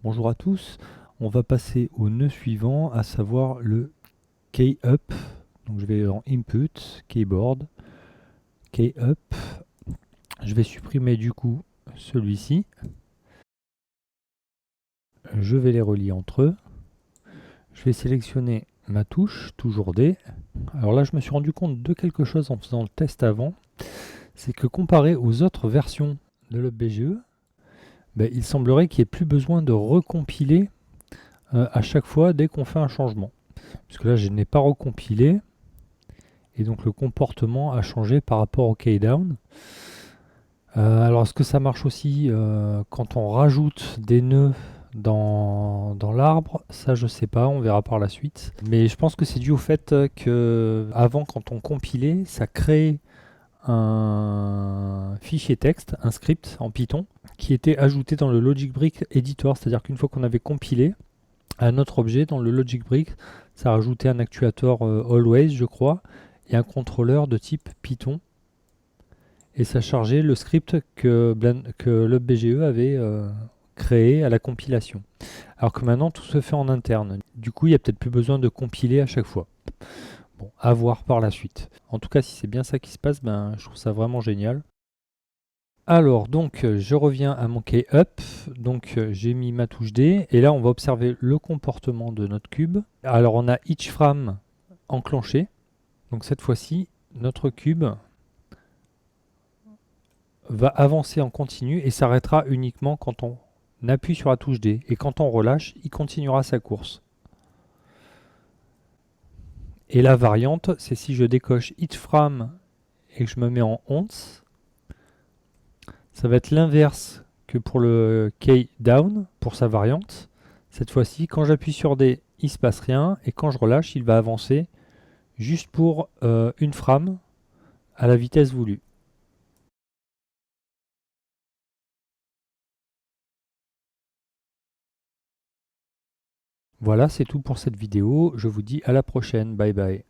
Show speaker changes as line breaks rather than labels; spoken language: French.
Bonjour à tous, on va passer au nœud suivant, à savoir le key up. Donc je vais en input, keyboard, key up. Je vais supprimer du coup celui-ci. Je vais les relier entre eux. Je vais sélectionner ma touche, toujours D. Alors là, je me suis rendu compte de quelque chose en faisant le test avant. C'est que comparé aux autres versions de l'UpBGE, il semblerait qu'il n'y ait plus besoin de recompiler à chaque fois dès qu'on fait un changement. Parce que là, je n'ai pas recompilé. Et donc le comportement a changé par rapport au keydown. Alors est-ce que ça marche aussi quand on rajoute des nœuds dans l'arbre? Ça je sais pas, on verra par la suite. Mais je pense que c'est dû au fait que avant, quand on compilait, ça crée un fichier texte, un script en Python, qui était ajouté dans le Logic Brick Editor. C'est-à-dire qu'une fois qu'on avait compilé un autre objet dans le Logic Brick, ça rajoutait un actuateur always, je crois, et un contrôleur de type Python. Et ça chargeait le script que l'UpBGE avait créé à la compilation. Alors que maintenant, tout se fait en interne. Du coup, il n'y a peut-être plus besoin de compiler à chaque fois. Bon, à voir par la suite. En tout cas, si c'est bien ça qui se passe, je trouve ça vraiment génial. Alors, donc, je reviens à mon key up. Donc, j'ai mis ma touche D. Et là, on va observer le comportement de notre cube. Alors, on a each frame enclenché. Donc, cette fois-ci, notre cube va avancer en continu et s'arrêtera uniquement quand on appuie sur la touche D. Et quand on relâche, il continuera sa course. Et la variante, c'est si je décoche each frame et que je me mets en once, ça va être l'inverse que pour le key down, pour sa variante. Cette fois-ci, quand j'appuie sur D, il ne se passe rien, et quand je relâche, il va avancer juste pour une frame à la vitesse voulue. Voilà, c'est tout pour cette vidéo. Je vous dis à la prochaine. Bye bye.